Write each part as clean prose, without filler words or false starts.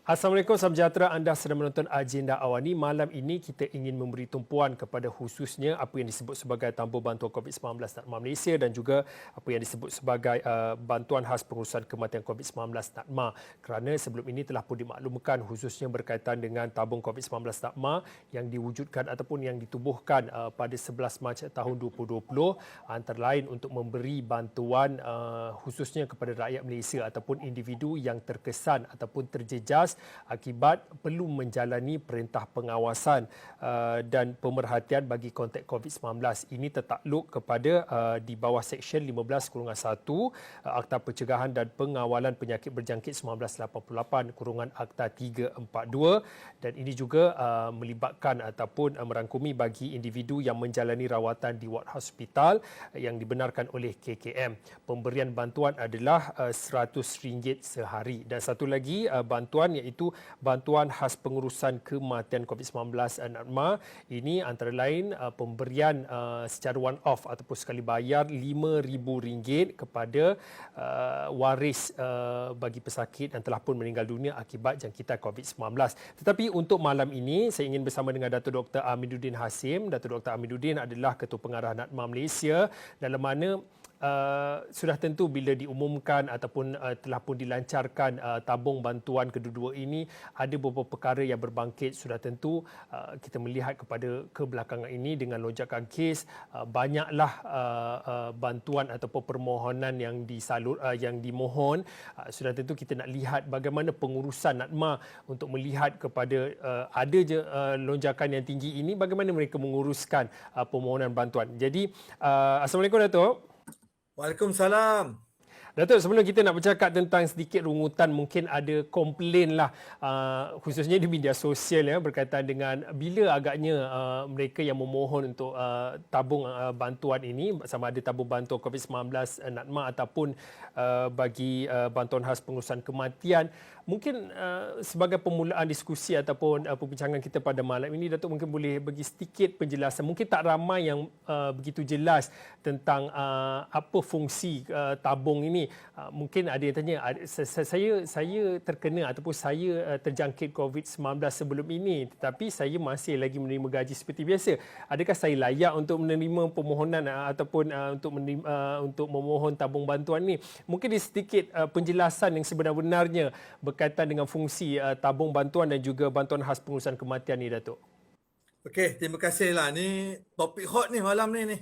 Assalamualaikum, salam sejahtera. Anda sedang menonton Agenda Awani. Malam ini kita ingin memberi tumpuan kepada khususnya apa yang disebut sebagai tabung bantuan COVID-19 NATMA Malaysia dan juga apa yang disebut sebagai bantuan khas pengurusan kematian COVID-19 NATMA. Kerana sebelum ini telah pun dimaklumkan khususnya berkaitan dengan tabung COVID-19 NATMA yang diwujudkan ataupun yang ditubuhkan pada 11 Mac tahun 2020 antara lain untuk memberi bantuan khususnya kepada rakyat Malaysia ataupun individu yang terkesan ataupun terjejas akibat perlu menjalani perintah pengawasan dan pemerhatian bagi konteks COVID-19. Ini tertakluk kepada di bawah Seksyen 15-1 Akta Pencegahan dan Pengawalan Penyakit Berjangkit 1988 Akta 342 dan ini juga melibatkan ataupun merangkumi bagi individu yang menjalani rawatan di ward hospital yang dibenarkan oleh KKM. Pemberian bantuan adalah RM100 sehari dan satu lagi bantuan iaitu bantuan khas pengurusan kematian COVID-19 NATMA. Ini antara lain pemberian secara one-off ataupun sekali bayar RM5,000 kepada waris bagi pesakit yang telah pun meninggal dunia akibat jangkitan COVID-19. Tetapi untuk malam ini, saya ingin bersama dengan Dato' Dr. Amiduddin Hasim. Dato' Dr. Amiduddin adalah Ketua Pengarah NATMA Malaysia, dalam mana sudah tentu bila diumumkan ataupun telah pun dilancarkan tabung bantuan kedua-dua ini, ada beberapa perkara yang berbangkit. Sudah tentu kita melihat kepada kebelakangan ini dengan lonjakan kes, banyaklah bantuan ataupun permohonan yang yang dimohon. Sudah tentu kita nak lihat bagaimana pengurusan NATMA untuk melihat kepada ada je lonjakan yang tinggi ini, bagaimana mereka menguruskan permohonan bantuan. Jadi Assalamualaikum Dato'. Waalaikumsalam. Datuk, sebelum kita nak bercakap tentang sedikit rungutan, mungkin ada komplain lah khususnya di media sosial ya, berkaitan dengan bila agaknya mereka yang memohon untuk tabung bantuan ini, sama ada tabung bantuan COVID-19 NATMA ataupun bagi bantuan khas pengurusan kematian. Mungkin sebagai permulaan diskusi ataupun perbincangan kita pada malam ini, Datuk mungkin boleh bagi sedikit penjelasan. Mungkin tak ramai yang begitu jelas tentang apa fungsi tabung ini. Mungkin ada yang tanya, saya terkena ataupun saya terjangkit COVID-19 sebelum ini, tetapi saya masih lagi menerima gaji seperti biasa. Adakah saya layak untuk menerima permohonan ataupun untuk memohon tabung bantuan ini? Mungkin sedikit penjelasan yang sebenar-benarnya berkaitan dengan fungsi tabung bantuan dan juga bantuan khas pengurusan kematian ni, Datuk. Okey, terima kasihlah. Ni topik hot ni malam ni.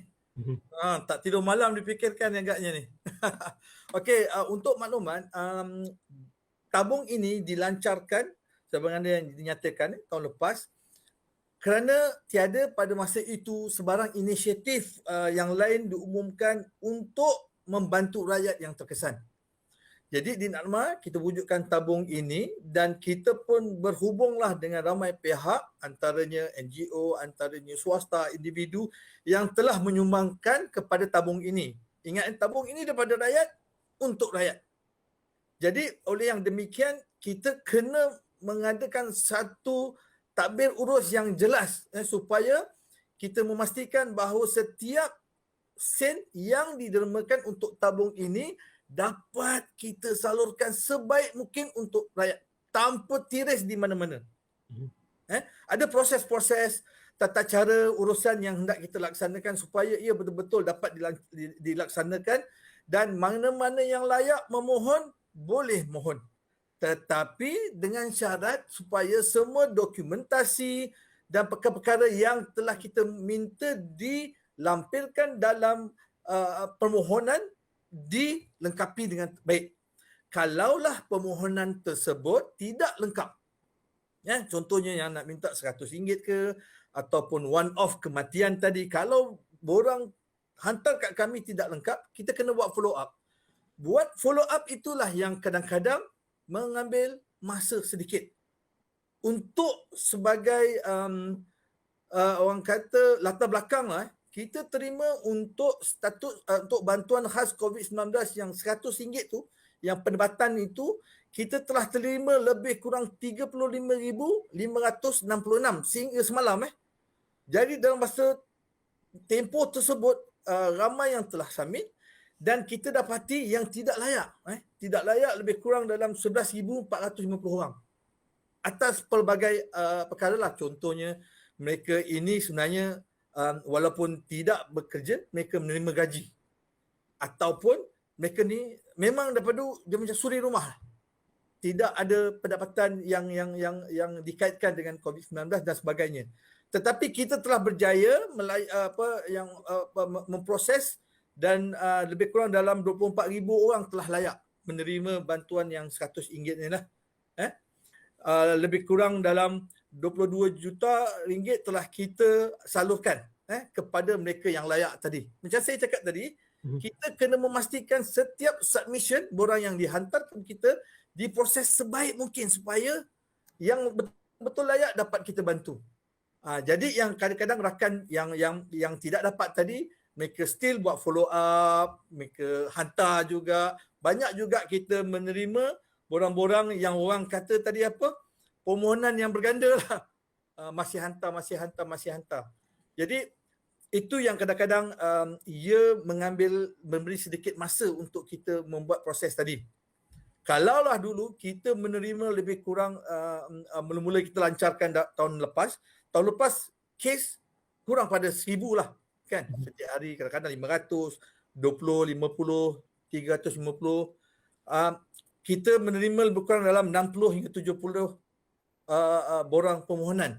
Tak tidur malam dipikirkan agaknya ni. Okey, untuk makluman, tabung ini dilancarkan sebagaimana yang dinyatakan tahun lepas kerana tiada pada masa itu sebarang inisiatif yang lain diumumkan untuk membantu rakyat yang terkesan. Jadi di NATMA kita wujudkan tabung ini dan kita pun berhubunglah dengan ramai pihak, antaranya NGO, antaranya swasta, individu yang telah menyumbangkan kepada tabung ini. Ingat, tabung ini daripada rakyat untuk rakyat. Jadi oleh yang demikian kita kena mengadakan satu takbir urus yang jelas supaya kita memastikan bahawa setiap sen yang didermakan untuk tabung ini dapat kita salurkan sebaik mungkin untuk rakyat tanpa tiris di mana-mana. Ada proses-proses, tata cara urusan yang hendak kita laksanakan supaya ia betul-betul dapat dilaksanakan dan mana-mana yang layak memohon boleh mohon. Tetapi dengan syarat supaya semua dokumentasi dan perkara-perkara yang telah kita minta dilampirkan dalam permohonan dilengkapi dengan baik. Kalaulah permohonan tersebut tidak lengkap, ya, contohnya yang nak minta RM100 ke ataupun one off kematian tadi, kalau borang hantar kat kami tidak lengkap, kita kena buat follow up. Buat follow up itulah yang kadang-kadang mengambil masa sedikit. Untuk sebagai orang kata latar belakang lah, kita terima untuk status untuk bantuan khas COVID-19 yang RM100 tu, yang pendapatan itu, kita telah terima lebih kurang 35,566 sehingga semalam. Jadi dalam masa tempoh tersebut ramai yang telah submit dan kita dapati yang tidak layak. Tidak layak lebih kurang dalam 11,450 orang. atas pelbagai perkara lah. Contohnya mereka ini sebenarnya walaupun tidak bekerja, mereka menerima gaji. Ataupun mereka ni memang daripada dia macam suri rumah lah. Tidak ada pendapatan yang dikaitkan dengan COVID-19 dan sebagainya. Tetapi kita telah berjaya memproses dan lebih kurang dalam 24,000 orang telah layak menerima bantuan yang RM100 ni lah. Lebih kurang dalam 22 juta ringgit telah kita salurkan kepada mereka yang layak tadi. Macam saya cakap tadi, kita kena memastikan setiap submission borang yang dihantar ke kita diproses sebaik mungkin supaya yang betul layak dapat kita bantu. Jadi yang kadang-kadang rakan yang tidak dapat tadi, mereka still buat follow up, mereka hantar juga. Banyak juga kita menerima borang-borang yang orang kata tadi apa? Permohonan yang berganda lah. Masih hantar. Jadi itu yang kadang-kadang ia memberi sedikit masa untuk kita membuat proses tadi. Kalaulah dulu kita menerima lebih kurang mula-mula kita lancarkan tahun lepas kes kurang pada 1,000 lah kan. Setiap hari kadang-kadang 500, 20, 50, 350. Kita menerima lebih kurang dalam 60 hingga 70 borang permohonan.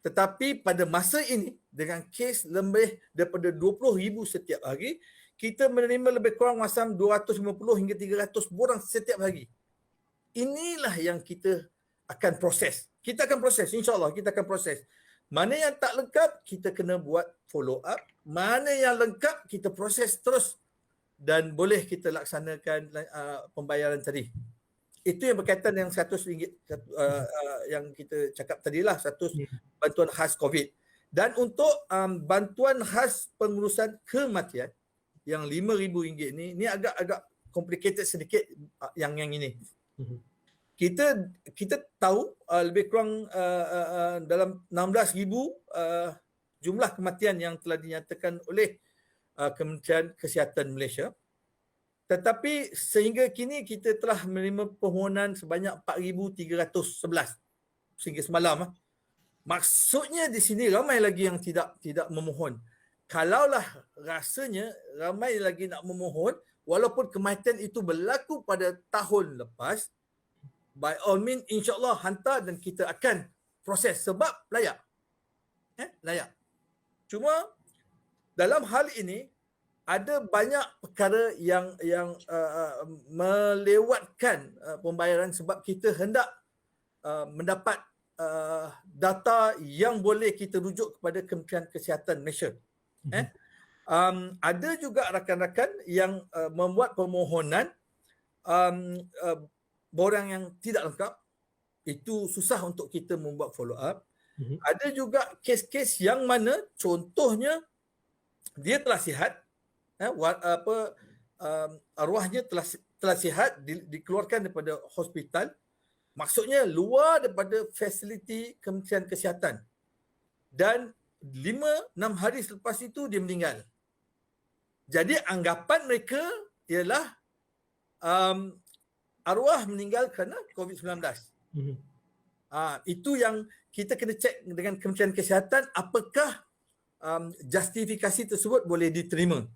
Tetapi pada masa ini dengan kes lebih daripada 20,000 setiap hari, kita menerima lebih kurang masam 250 hingga 300 borang setiap hari. Inilah yang kita akan proses. Kita akan proses, insya-Allah kita akan proses. Mana yang tak lengkap, kita kena buat follow up. Mana yang lengkap, kita proses terus dan boleh kita laksanakan pembayaran tadi. Itu yang berkaitan dengan RM100 yang kita cakap tadilah, 100 bantuan khas COVID. Dan untuk bantuan khas pengurusan kematian yang RM5,000 ni agak complicated sedikit yang ini. Kita tahu lebih kurang dalam 16,000 jumlah kematian yang telah dinyatakan oleh Kementerian Kesihatan Malaysia. Tetapi sehingga kini kita telah menerima permohonan sebanyak 4,311 sehingga semalam. Maksudnya di sini ramai lagi yang tidak memohon. Kalaulah rasanya ramai lagi nak memohon, walaupun kematian itu berlaku pada tahun lepas, by all means insya-Allah hantar dan kita akan proses sebab layak. Layak. Cuma dalam hal ini ada banyak perkara yang melewatkan pembayaran sebab kita hendak mendapat data yang boleh kita rujuk kepada Kementerian Kesihatan Malaysia. Ada juga rakan-rakan yang membuat permohonan borang yang tidak lengkap. Itu susah untuk kita membuat follow up. Ada juga kes-kes yang mana contohnya dia telah sihat, arwahnya telah sihat, dikeluarkan daripada hospital, maksudnya luar daripada fasiliti Kementerian Kesihatan, dan 5-6 hari selepas itu dia meninggal. Jadi anggapan mereka ialah arwah meninggal kerana COVID-19. Itu yang kita kena cek dengan Kementerian Kesihatan, apakah justifikasi tersebut boleh diterima.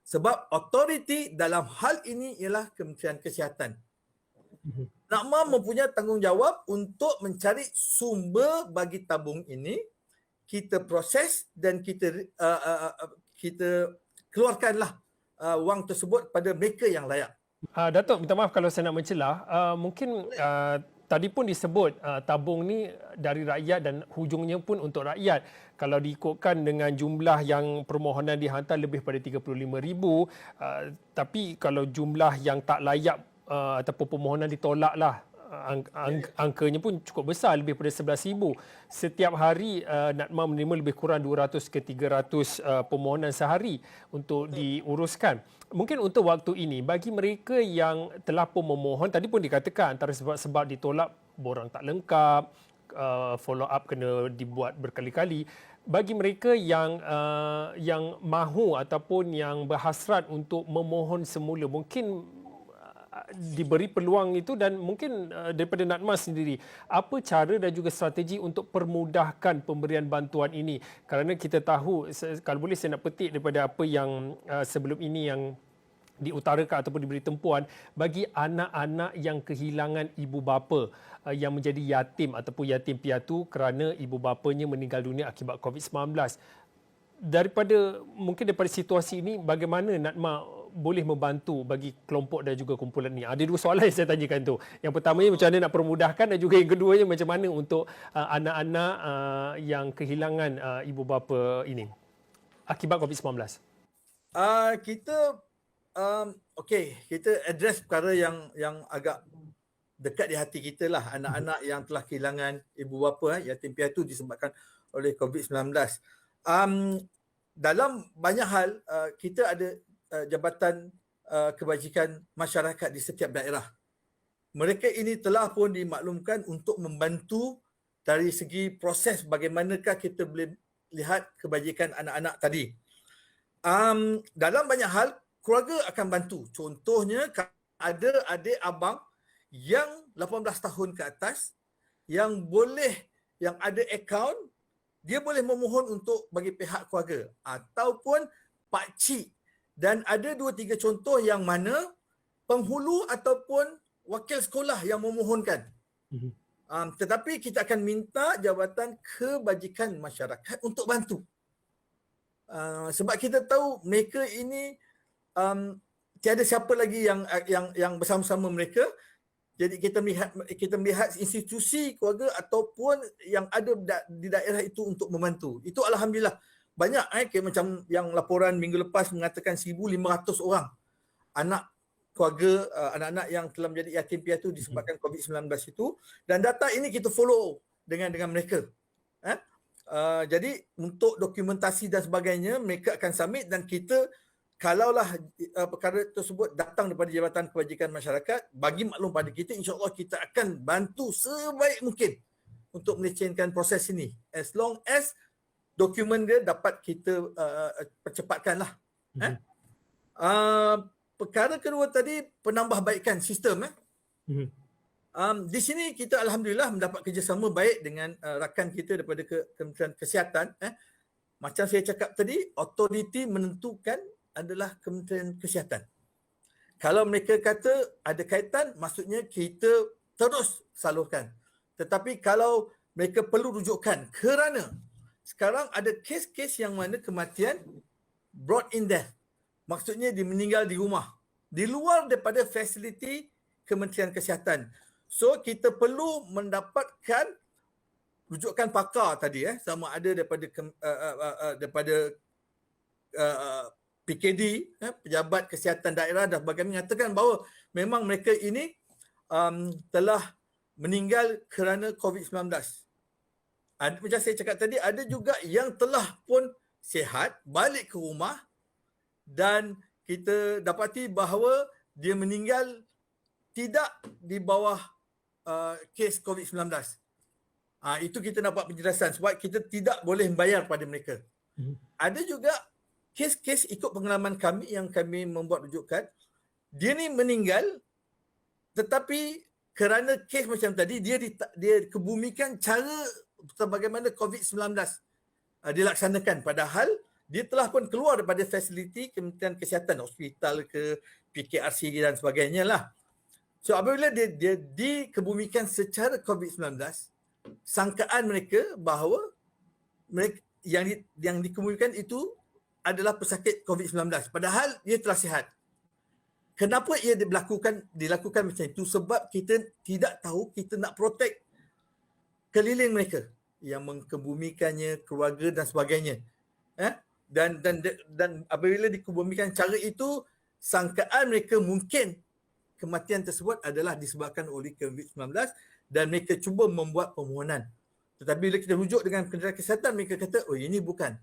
Sebab autoriti dalam hal ini ialah Kementerian Kesihatan. NAKMA mempunyai tanggungjawab untuk mencari sumber bagi tabung ini, kita proses dan kita keluarkanlah wang tersebut pada mereka yang layak. Datuk, minta maaf kalau saya nak mencelah. Mungkin tadi pun disebut tabung ni dari rakyat dan hujungnya pun untuk rakyat. Kalau diikutkan dengan jumlah yang permohonan dihantar lebih pada 35,000, tapi kalau jumlah yang tak layak ataupun permohonan ditolak lah, angkanya pun cukup besar, lebih pada 11,000. Setiap hari NATMA menerima lebih kurang 200 ke 300 permohonan sehari untuk diuruskan. Mungkin untuk waktu ini, bagi mereka yang telah pun memohon, tadi pun dikatakan antara sebab-sebab ditolak, borang tak lengkap, follow up kena dibuat berkali-kali. Bagi mereka yang mahu ataupun yang berhasrat untuk memohon semula, mungkin diberi peluang itu, dan mungkin daripada Natma sendiri, apa cara dan juga strategi untuk permudahkan pemberian bantuan ini? Kerana kita tahu, kalau boleh saya nak petik daripada apa yang sebelum ini yang diutarakan ataupun diberi tempuan bagi anak-anak yang kehilangan ibu bapa, yang menjadi yatim ataupun yatim piatu kerana ibu bapanya meninggal dunia akibat COVID-19. Daripada situasi ini, bagaimana Natma boleh membantu bagi kelompok dan juga kumpulan ini? Ada dua soalan yang saya tanyakan tu. Yang pertamanya macam mana nak permudahkan, dan juga yang keduanya macam mana untuk anak-anak yang kehilangan ibu bapa ini akibat COVID-19. Kita kita address perkara yang agak dekat di hati kita lah, anak-anak yang telah kehilangan ibu bapa, yatim piatu disebabkan oleh COVID-19. Dalam banyak hal kita ada jabatan kebajikan masyarakat di setiap daerah. Mereka ini telah pun dimaklumkan untuk membantu dari segi proses bagaimanakah kita boleh lihat kebajikan anak-anak tadi. Dalam banyak hal keluarga akan bantu. Contohnya ada adik abang yang 18 tahun ke atas yang ada akaun, dia boleh memohon untuk bagi pihak keluarga ataupun pakcik, dan ada 2-3 contoh yang mana penghulu ataupun wakil sekolah yang memohonkan. Tetapi kita akan minta jabatan kebajikan masyarakat untuk bantu. Sebab kita tahu mereka ini tiada siapa lagi yang bersama-sama mereka. Jadi kita melihat institusi keluarga ataupun yang ada di daerah itu untuk membantu. Itu alhamdulillah banyak macam yang laporan minggu lepas mengatakan 1,500 orang anak keluarga, anak-anak yang telah menjadi yatim piatu disebabkan COVID-19 itu, dan data ini kita follow dengan mereka. Jadi untuk dokumentasi dan sebagainya mereka akan submit, dan kita kalaulah perkara tersebut datang daripada Jabatan Kebajikan Masyarakat bagi maklum pada kita, insya-Allah kita akan bantu sebaik mungkin untuk melecenkan proses ini, as long as dokumen dia dapat kita percepatkanlah. Perkara kedua tadi, penambahbaikan sistem. Di sini kita alhamdulillah mendapat kerjasama baik dengan rakan kita daripada Kementerian Kesihatan. Macam saya cakap tadi, autoriti menentukan adalah Kementerian Kesihatan. Kalau mereka kata ada kaitan, maksudnya kita terus salurkan. Tetapi kalau mereka perlu rujukan, kerana sekarang ada kes-kes yang mana kematian brought in death, maksudnya dia meninggal di rumah, di luar daripada fasiliti Kementerian Kesihatan. So kita perlu mendapatkan rujukan pakar tadi, sama ada daripada PKD, Pejabat Kesihatan Daerah, dan sebagainya, menyatakan bahawa memang mereka ini telah meninggal kerana COVID-19. Macam saya cakap tadi, ada juga yang telah pun sihat, balik ke rumah, dan kita dapati bahawa dia meninggal tidak di bawah kes COVID-19. Itu kita dapat penjelasan sebab kita tidak boleh membayar pada mereka. Ada juga kes-kes ikut pengalaman kami yang kami membuat rujukan, dia ni meninggal tetapi kerana kes macam tadi dia kebumikan cara bagaimana COVID-19 dilaksanakan, padahal dia telah pun keluar daripada fasiliti Kementerian Kesihatan, hospital ke PKRC dan sebagainya lah. So apabila dia dikebumikan secara COVID-19, sangkaan mereka bahawa mereka yang dikebumikan itu adalah pesakit COVID-19, padahal dia telah sihat. Kenapa ia dilakukan macam itu? Sebab kita tidak tahu, kita nak protect keliling mereka yang mengkebumikannya, keluarga dan sebagainya. Dan apabila dikebumikan cara itu, sangkaan mereka mungkin kematian tersebut adalah disebabkan oleh COVID-19 dan mereka cuba membuat permohonan. Tetapi bila kita rujuk dengan Kementerian Kesihatan, mereka kata, oh ini bukan.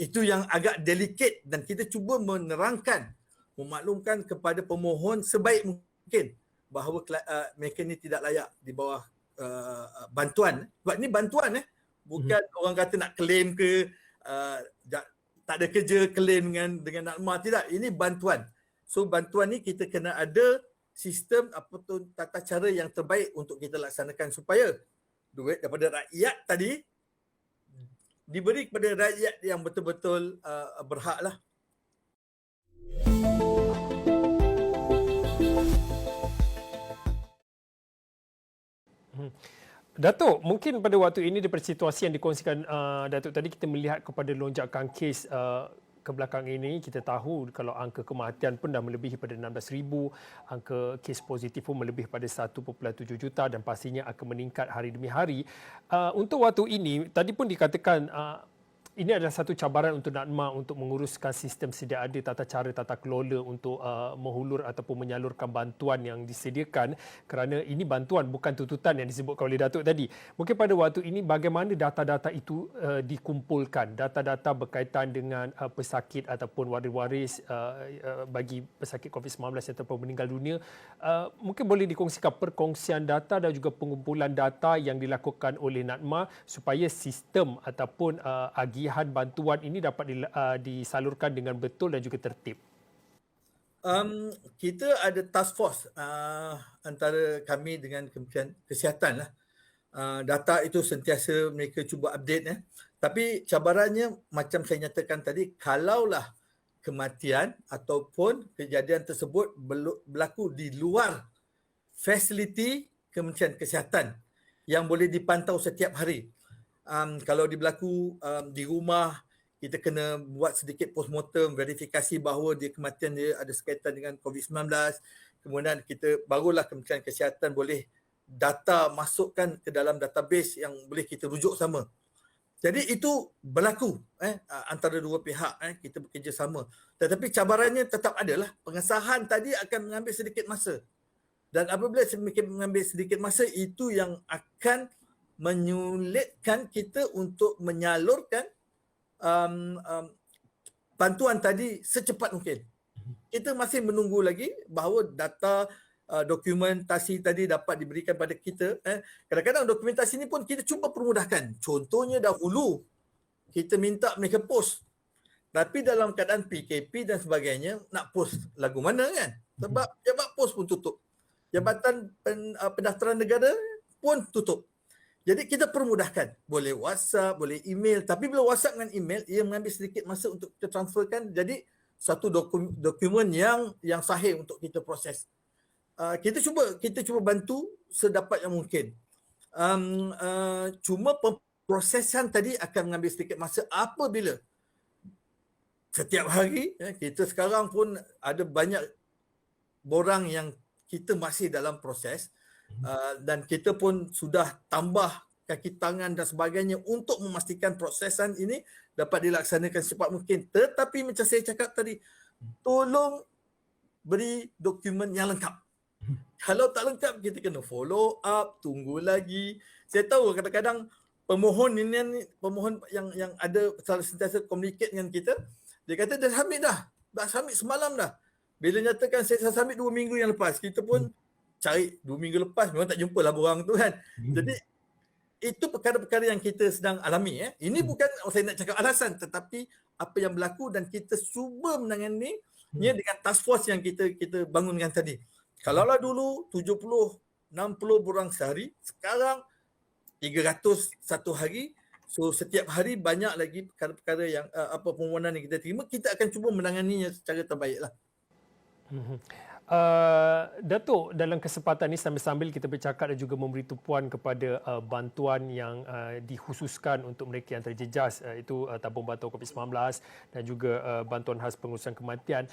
Itu yang agak delicate, dan kita cuba menerangkan, memaklumkan kepada pemohon sebaik mungkin bahawa mereka ni tidak layak di bawah bantuan. Sebab ni bantuan, bukan orang kata nak claim ke tak ada kerja claim dengan Natma, tidak. Ini bantuan. So bantuan ni kita kena ada sistem apa tu tata cara yang terbaik untuk kita laksanakan supaya duit daripada rakyat tadi diberi kepada rakyat yang betul-betul berhak lah. Datuk, mungkin pada waktu ini daripada situasi yang dikongsikan Datuk tadi, kita melihat kepada lonjakan kes kebelakang ini. Kita tahu kalau angka kematian pun dah melebihi pada 16,000, angka kes positif pun melebihi pada 1.7 juta dan pastinya akan meningkat hari demi hari. Untuk waktu ini, tadi pun dikatakan ini adalah satu cabaran untuk NADMA untuk menguruskan sistem sedia ada, tata cara, tata kelola untuk menghulur ataupun menyalurkan bantuan yang disediakan, kerana ini bantuan bukan tuntutan yang disebutkan oleh Datuk tadi. Mungkin pada waktu ini bagaimana data-data itu dikumpulkan, data-data berkaitan dengan pesakit ataupun waris-waris bagi pesakit COVID-19 yang telah meninggal dunia. Mungkin boleh dikongsikan perkongsian data dan juga pengumpulan data yang dilakukan oleh NADMA supaya sistem ataupun agihan bantuan ini dapat disalurkan dengan betul dan juga tertib. Kita ada task force antara kami dengan Kementerian Kesihatan lah. Data itu sentiasa mereka cuba update. Tapi cabarannya macam saya nyatakan tadi, kalaulah kematian ataupun kejadian tersebut berlaku di luar fasiliti Kementerian Kesihatan yang boleh dipantau setiap hari. Kalau berlaku di rumah, kita kena buat sedikit postmortem, verifikasi bahawa kematian dia ada sekaitan dengan COVID-19. Kemudian barulah Kementerian Kesihatan boleh data masukkan ke dalam database yang boleh kita rujuk sama. Jadi itu berlaku antara dua pihak, kita bekerjasama. Tetapi cabarannya tetap adalah pengesahan tadi akan mengambil sedikit masa. Dan apabila mengambil sedikit masa, itu yang akan menyulitkan kita untuk menyalurkan bantuan tadi secepat mungkin. Kita masih menunggu lagi bahawa data dokumentasi tadi dapat diberikan pada kita. Kadang-kadang dokumentasi ini pun kita cuba permudahkan. Contohnya dahulu kita minta mereka post. Tapi dalam keadaan PKP dan sebagainya, nak post lagu mana kan? Sebab jabat pos pun tutup. Jabatan Pendaftaran Negara pun tutup. Jadi kita permudahkan. Boleh WhatsApp, boleh email. Tapi bila WhatsApp dengan email, ia mengambil sedikit masa untuk kita transferkan. Jadi satu dokumen yang sahih untuk kita proses. Kita cuba bantu sedapat yang mungkin. Cuma pemprosesan tadi akan mengambil sedikit masa apabila setiap hari kita sekarang pun ada banyak borang yang kita masih dalam proses. Dan kita pun sudah tambah kaki tangan dan sebagainya untuk memastikan prosesan ini dapat dilaksanakan secepat mungkin. Tetapi macam saya cakap tadi, tolong beri dokumen yang lengkap. Kalau tak lengkap, kita kena follow up, tunggu lagi. Saya tahu kadang-kadang pemohon yang ada sentiasa communicate dengan kita, dia kata dah submit semalam dah. Bila nyatakan saya submit 2 minggu yang lepas, kita pun cari 2 minggu lepas memang tak jumpalah borang tu kan. Jadi itu perkara-perkara yang kita sedang alami. Ini bukan saya nak cakap alasan, tetapi apa yang berlaku dan kita cuba menanganinya dengan task force yang kita bangunkan tadi. Kalaulah dulu 70-60 borang sehari, sekarang 300 satu hari. So setiap hari banyak lagi perkara-perkara yang permohonan yang kita terima, kita akan cuba menanganinya secara terbaiklah. Datuk, dalam kesempatan ini sambil-sambil kita bercakap dan juga memberi tumpuan kepada bantuan yang dikhususkan untuk mereka yang terjejas, itu tabung bantuan COVID-19 dan juga bantuan khas pengurusan kematian.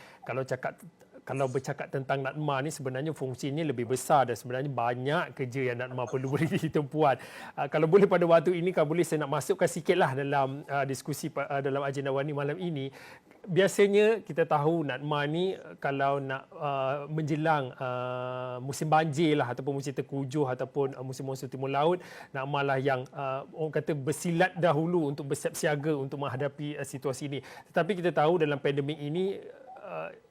Kalau bercakap tentang NADMA ni, sebenarnya fungsinya lebih besar dan sebenarnya banyak kerja yang NADMA perlu beri tumpuan. Kalau boleh pada waktu ini, kalau boleh saya nak masukkan sikitlah dalam diskusi dalam agenda Wani malam ini. Biasanya kita tahu NADMA ni kalau nak menjelang musim banjir lah ataupun musim terkujuh ataupun musim monsun timur laut, NADMA lah yang orang kata bersilat dahulu untuk bersiap siaga untuk menghadapi situasi ini. Tetapi kita tahu dalam pandemik ini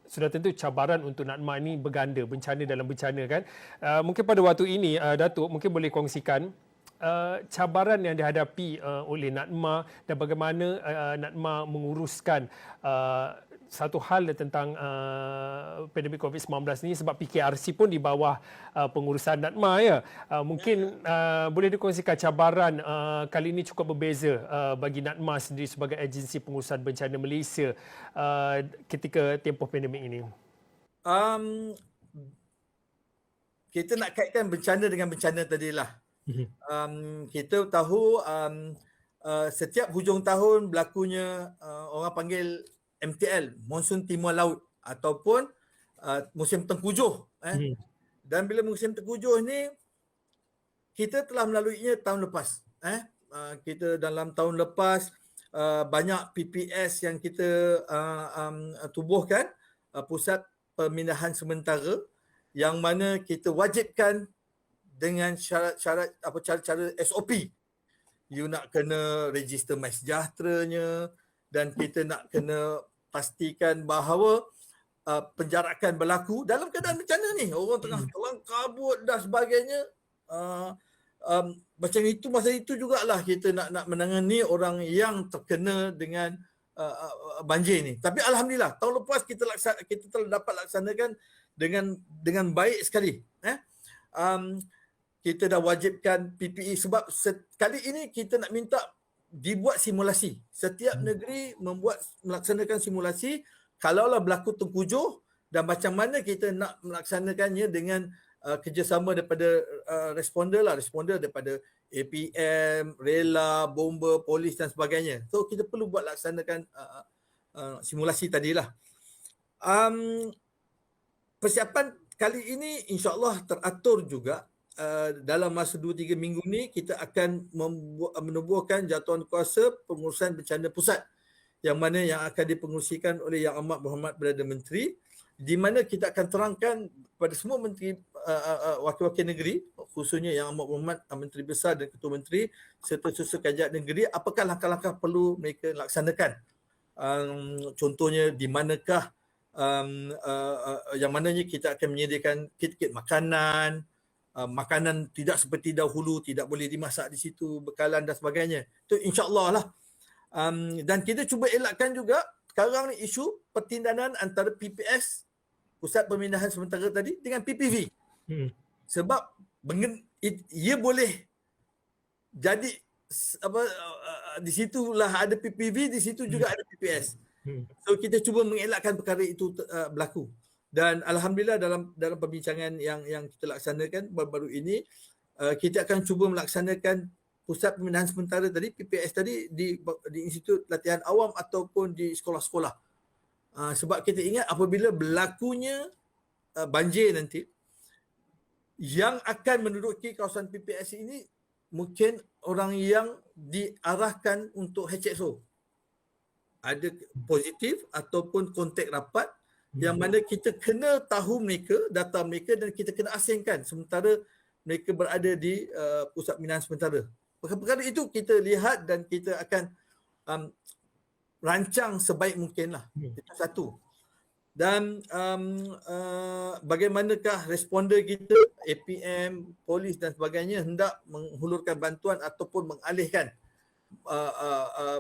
sudah tentu cabaran untuk NADMA ini berganda, bencana dalam bencana kan. Mungkin pada waktu ini Datuk mungkin boleh kongsikan cabaran yang dihadapi oleh NADMA dan bagaimana NADMA menguruskan satu hal tentang pandemik COVID-19 ni, sebab PKRC pun di bawah pengurusan NATMA ya. Mungkin boleh dikongsikan cabaran kali ini cukup berbeza bagi NATMA sendiri sebagai agensi pengurusan bencana Malaysia ketika tempoh pandemik ini. Kita nak kaitkan bencana dengan bencana tadilah. Kita tahu setiap hujung tahun berlakunya orang panggil MTL, Monsun Timur Laut, ataupun musim tengkujuh. Dan bila musim tengkujuh ni, kita telah melaluinya tahun lepas. Kita dalam tahun lepas banyak PPS yang kita tubuhkan, pusat pemindahan sementara, yang mana kita wajibkan dengan syarat-syarat cara-cara SOP. You nak kena register MySejahteranya, dan kita nak kena pastikan bahawa penjarakan berlaku dalam keadaan bencana ni. Orang tengah kelang kabut dan sebagainya. Macam itu, masa itu jugalah kita nak menangani orang yang terkena dengan banjir ni. Tapi alhamdulillah tahun lepas kita telah dapat laksanakan dengan baik sekali. Kita dah wajibkan PPE sebab kali ini kita nak minta dibuat simulasi. Setiap negeri melaksanakan simulasi kalaulah berlaku tengkujuh, dan macam mana kita nak melaksanakannya dengan kerjasama daripada responder daripada APM, rela, bomba, polis dan sebagainya. So kita perlu buat laksanakan simulasi tadilah. Persiapan kali ini insya-Allah teratur juga. Dalam masa 2-3 minggu ni kita akan menubuhkan jatuhan kuasa pengurusan bencana pusat, yang mana yang akan dipengerusikan oleh Yang Amat Berhormat Perdana Menteri, di mana kita akan terangkan kepada semua menteri, wakil-wakil negeri, khususnya Yang Amat Berhormat Menteri Besar dan Ketua Menteri serta Susul Kajian Negeri, apakah langkah-langkah perlu mereka laksanakan. Contohnya di manakah yang mananya kita akan menyediakan kit-kit makanan, makanan tidak seperti dahulu, tidak boleh dimasak di situ, bekalan dan sebagainya. Itu insya-Allah lah. Dan kita cuba elakkan juga sekarang ni isu pertindahan antara PPS, Pusat Pemindahan Sementara tadi, dengan PPV. Sebab ia boleh jadi di situlah ada PPV, di situ juga ada PPS. So kita cuba mengelakkan perkara itu berlaku. Dan alhamdulillah dalam perbincangan yang kita laksanakan baru-baru ini, kita akan cuba melaksanakan pusat pemindahan sementara tadi, PPS tadi, di institut latihan awam ataupun di sekolah-sekolah. Sebab kita ingat apabila berlakunya banjir nanti, yang akan menduduki kawasan PPS ini mungkin orang yang diarahkan untuk HXO. Ada positif ataupun kontak rapat, yang mana kita kena tahu mereka, data mereka, dan kita kena asingkan sementara mereka berada di pusat pemindahan sementara. Perkara itu kita lihat dan kita akan rancang sebaik mungkinlah. Itu satu. Dan bagaimanakah responder kita, APM, polis dan sebagainya hendak menghulurkan bantuan ataupun mengalihkan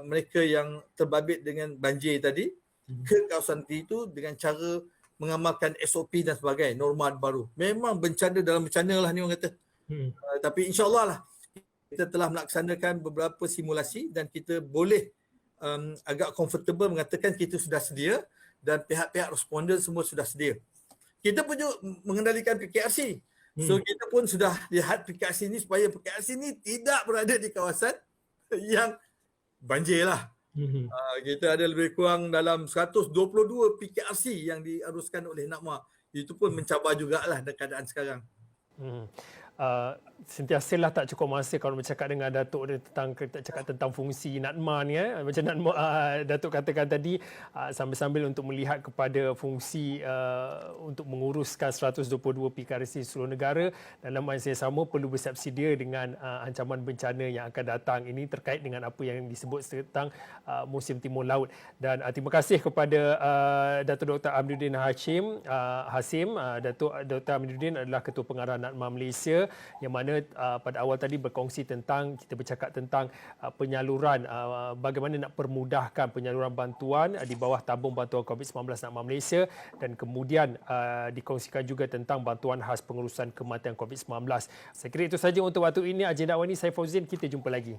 mereka yang terbabit dengan banjir tadi ke kawasan itu dengan cara mengamalkan SOP dan sebagainya, norma baru. Memang bencana dalam bencana lah ni orang kata. Tapi insya-Allah lah kita telah melaksanakan beberapa simulasi dan kita boleh agak comfortable mengatakan kita sudah sedia dan pihak-pihak responder semua sudah sedia. Kita pun juga mengendalikan PKRC. So kita pun sudah lihat PKRC ni supaya PKRC ni tidak berada di kawasan yang banjir lah. Kita ada lebih kurang dalam 122 PKRC yang diaruskan oleh NATMA. Itu pun mencabar jugalah keadaan sekarang. Sentiasalah tak cukup masa kalau bercakap dengan Datuk tentang kita cakap tentang fungsi NATMA ni, macam Datuk katakan tadi, sambil-sambil untuk melihat kepada fungsi untuk menguruskan 122 PKRC seluruh negara, dalam masa yang sama perlu bersiap sedia dengan ancaman bencana yang akan datang ini terkait dengan apa yang disebut tentang musim timur laut. Dan terima kasih kepada Datuk Dr. Amiruddin Hasim. Datuk Dr. Amiruddin adalah Ketua Pengarah NATMA Malaysia, yang mana mana pada awal tadi berkongsi tentang, kita bercakap tentang penyaluran, bagaimana nak permudahkan penyaluran bantuan di bawah tabung bantuan COVID-19 Nakmah Malaysia, dan kemudian dikongsikan juga tentang bantuan khas pengurusan kematian COVID-19. Saya kira itu saja untuk waktu ini. Agenda awal ini, saya Fauzin, kita jumpa lagi.